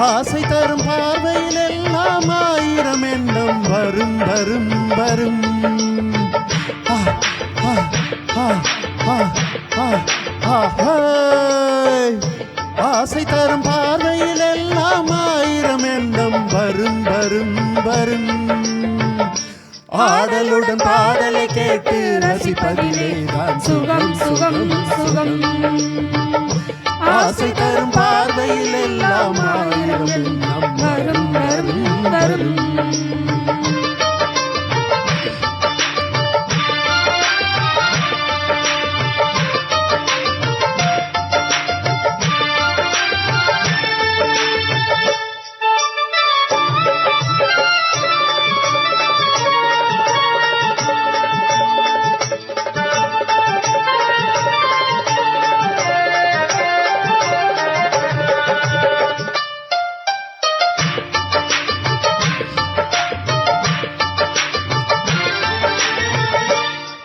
ஆசை தரும் பார்வையில் எல்லாம் ஆயிரம் எண்ணம் வரும் வரும் வரும். ஆசை தரும் பார்வையில் எல்லாம் ஆயிரம் எண்ணம் வரும் வரும் வரும். ஆடலுடன் பாடலை கேட்டு ரசிப்பதிலே தான் சுகம் சுகம் சுகம். ஆசை தரும் பார்வையில் எல்லாம் ஆயிரம் எண்ணம் வரும் வரும் வரும்.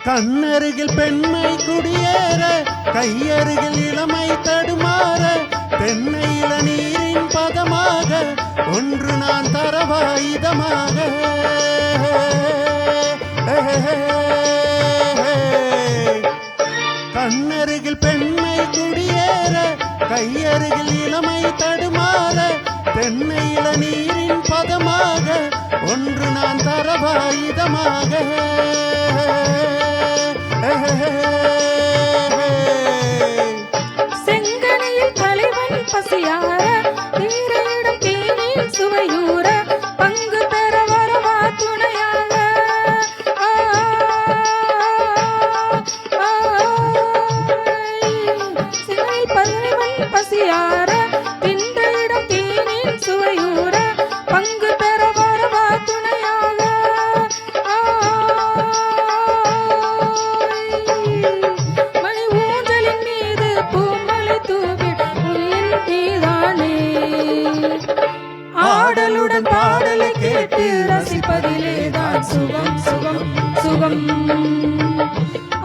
கண்ணருகில் பெண்மை குடியேற, கையருகில் இளமை தடுமாற, தென்னையில நீரின் பதமாக ஒன்று நான் தரவாயுதமாக. கண்ணருகில் பெண்மை குடியேற, கையருகில் இளமை தடுமாற, தென்னையில நீரின் பதமாக ஒன்று நான் தரவாயுதமாக. செங்கனையில் தலைவன் பசியார, தீரையிடும் தேனில் சுவையூர, பங்கு பெற வரவா துணையாக. செங்கனையில் தலைவன் பசியார, தின்றையிடும் தேனில் சுவையூர, பங்கு பெற வரவா துணையாக. மணி ஊஞ்சலின் மீது பூமலை தூவிட உயிர் நீதானே. ஆடலுடன் பாடலை கேட்டு ரசிப்பதிலே தான் சுகம் சுகம் சுகம்.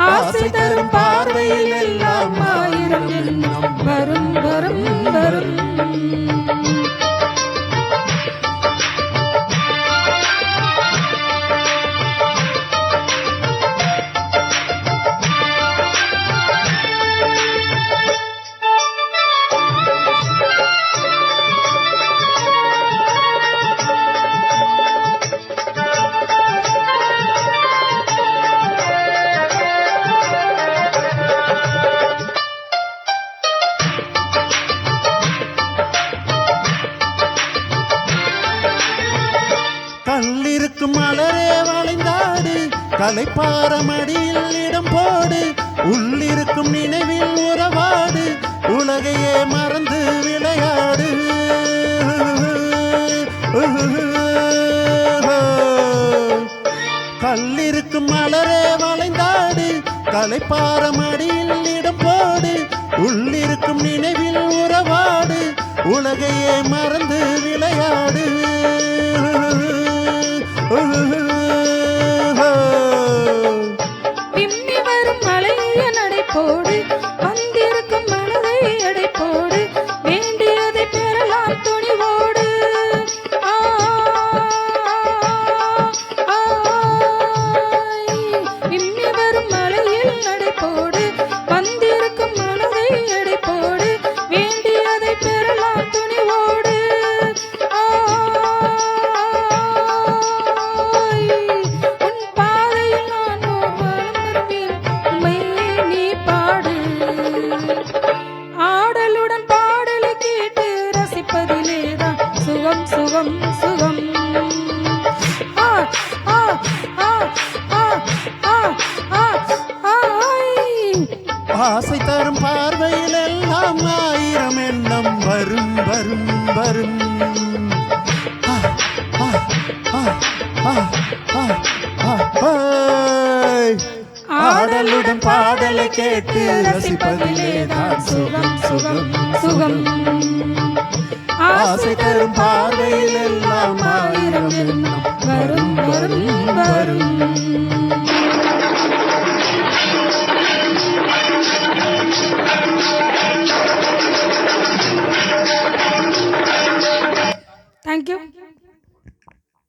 ஆசை தரும் பார்வையில் எல்லாம் ஆயிரம் எண்ணம் வரும் வரும் வரும். கல்லிருக்கும் மலரே வளைந்தாடு, கலைப்பாரமடியில் இடம் போடு, உள்ளிருக்கும் நினைவில் உறவாடு, உலகையே மறந்து விளையாடு. கல்லிருக்கும் மலரே வளைந்தாடு, கலைப்பாரமடியில் இடம் போடு, உள்ளிருக்கும் நினைவில் உறவாடு, உலகையே மறந்து விளையாடு. விம்மி வரும் மலைய நடைபோடு, வந்திருக்கும் மனதை எடைபோடு, வேண்டியதை பெறலாம் துணிவோடு. விம்மி வரும் மலையில் நடைபோடு, வந்திருக்கும் மனதை எடைபோடு, வேண்டியதை பெறலாம் துணிவோடு. ஆசை தரும் பார்வையில் எல்லாம் ஆயிரம் எண்ணம் வரும் வரும் வரும். ஆ, ஆ, ஆ, ஆ, ஆ, ஆ, ஆய். ஆடலுடன் பாடலை கேட்டு ரசிப்பதிலே தான் சுகம் சுகம் சுகம் ஆசை தரும் பார்வையில் எல்லாம் ஆயிரம் எண்ணம் வரும் வரும் வரும்